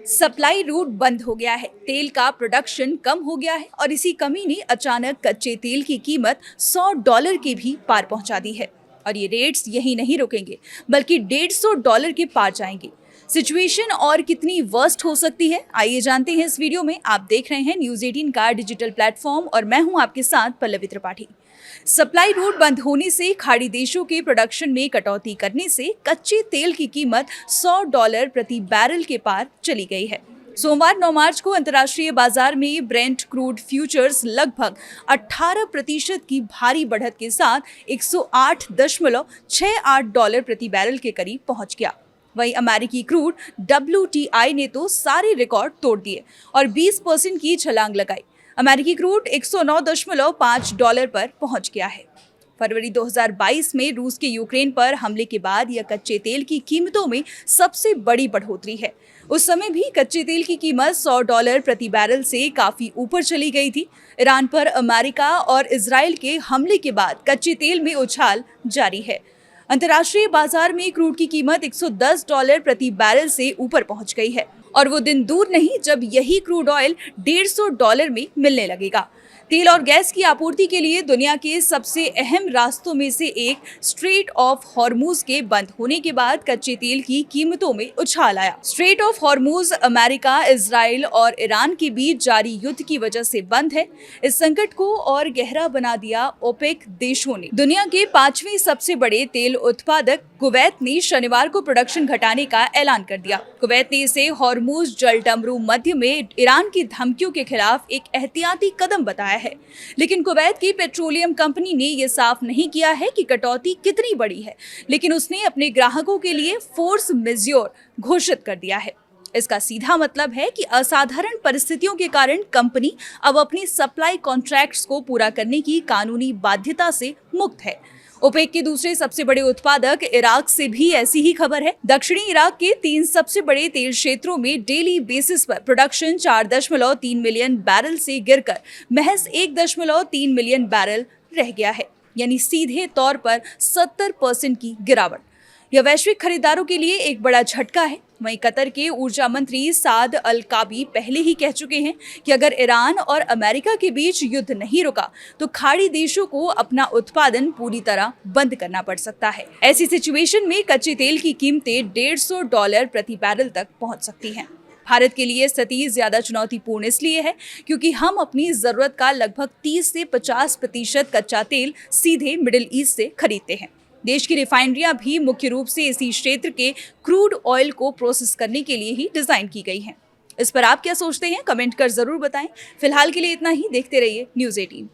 Supply root बंद हो गया है, तेल का प्रोडक्शन कम हो गया है और इसी कमी ने अचानक कच्चे तेल की कीमत $100 के भी पार पहुंचा दी है। और ये रेट्स यही नहीं रुकेंगे, बल्कि $150 के पार जाएंगे। सिचुएशन और कितनी वर्स्ट हो सकती है, आइए जानते हैं इस वीडियो में। आप देख रहे हैं न्यूज 18 का डिजिटल प्लेटफॉर्म और मैं हूं आपके साथ पल्लवी त्रिपाठी। सप्लाई रूट बंद होने से, खाड़ी देशों के प्रोडक्शन में कटौती करने से कच्चे तेल की कीमत $100 प्रति बैरल के पार चली गई है। सोमवार 9 मार्च को अंतर्राष्ट्रीय बाजार में ब्रेंट क्रूड फ्यूचर्स लगभग 18% की भारी बढ़त के साथ $108.68 प्रति बैरल के करीब पहुंच गया। वहीं अमेरिकी क्रूड WTI ने तो सारे रिकॉर्ड तोड़ दिए और 20% की छलांग लगाई। अमेरिकी क्रूड $109.5 पर पहुंच गया है। फरवरी 2022 में रूस के यूक्रेन पर हमले के बाद यह कच्चे तेल की कीमतों में सबसे बड़ी बढ़ोतरी है। उस समय भी कच्चे तेल की कीमत $100 प्रति बैरल से काफी ऊपर चली गई थी। ईरान पर अमेरिका और इजराइल के हमले के बाद कच्चे तेल में उछाल जारी है। अंतर्राष्ट्रीय बाजार में क्रूड की कीमत $110 प्रति बैरल से ऊपर पहुंच गई है और वो दिन दूर नहीं जब यही क्रूड ऑयल $150 में मिलने लगेगा। तेल और गैस की आपूर्ति के लिए दुनिया के सबसे अहम रास्तों में से एक स्ट्रेट ऑफ हॉर्मूज के बंद होने के बाद कच्चे तेल की कीमतों में उछाल आया। Straight of Hormuz America, Israel और ईरान के बीच जारी युद्ध की वजह से बंद है। इस संकट को और गहरा बना दिया ओपेक देशों ने। दुनिया के 5वें सबसे बड़े तेल उत्पादक कुवैत ने शनिवार को प्रोडक्शन घटाने का ऐलान कर दिया। कुवैत ने इसे हॉर्मूज जल डमरू मध्य में ईरान की धमकियों के खिलाफ एक एहतियाती कदम बताया है। लेकिन कुवैत की पेट्रोलियम कंपनी ने यह साफ नहीं किया है कि कटौती कितनी बड़ी है, लेकिन उसने अपने ग्राहकों के लिए फोर्स मेज्योर घोषित कर दिया है। इसका सीधा मतलब है कि असाधारण परिस्थितियों के कारण कंपनी अब अपनी सप्लाई कॉन्ट्रैक्ट्स को पूरा करने की कानूनी बाध्यता से मुक्त है। ओपेक के दूसरे सबसे बड़े उत्पादक इराक से भी ऐसी ही खबर है। दक्षिणी इराक के 3 सबसे बड़े तेल क्षेत्रों में डेली बेसिस पर प्रोडक्शन 4.3 मिलियन बैरल से गिरकर महज 1.3 मिलियन बैरल रह गया है, यानी सीधे तौर पर 70% की गिरावट। यह वैश्विक खरीदारों के लिए एक बड़ा झटका है। वहीं कतर के ऊर्जा मंत्री साद अल काबी पहले ही कह चुके हैं कि अगर ईरान और अमेरिका के बीच युद्ध नहीं रुका तो खाड़ी देशों को अपना उत्पादन पूरी तरह बंद करना पड़ सकता है। ऐसी सिचुएशन में कच्चे तेल की कीमतें $150 प्रति बैरल तक पहुंच सकती हैं। भारत के लिए स्थिति ज्यादा चुनौतीपूर्ण इसलिए है क्योंकि हम अपनी जरूरत का लगभग 30 से 50% कच्चा तेल सीधे मिडिल ईस्ट से खरीदते हैं। देश की रिफाइनरियां भी मुख्य रूप से इसी क्षेत्र के क्रूड ऑयल को प्रोसेस करने के लिए ही डिजाइन की गई हैं। इस पर आप क्या सोचते हैं, कमेंट कर जरूर बताएं। फिलहाल के लिए इतना ही। देखते रहिए न्यूज 18।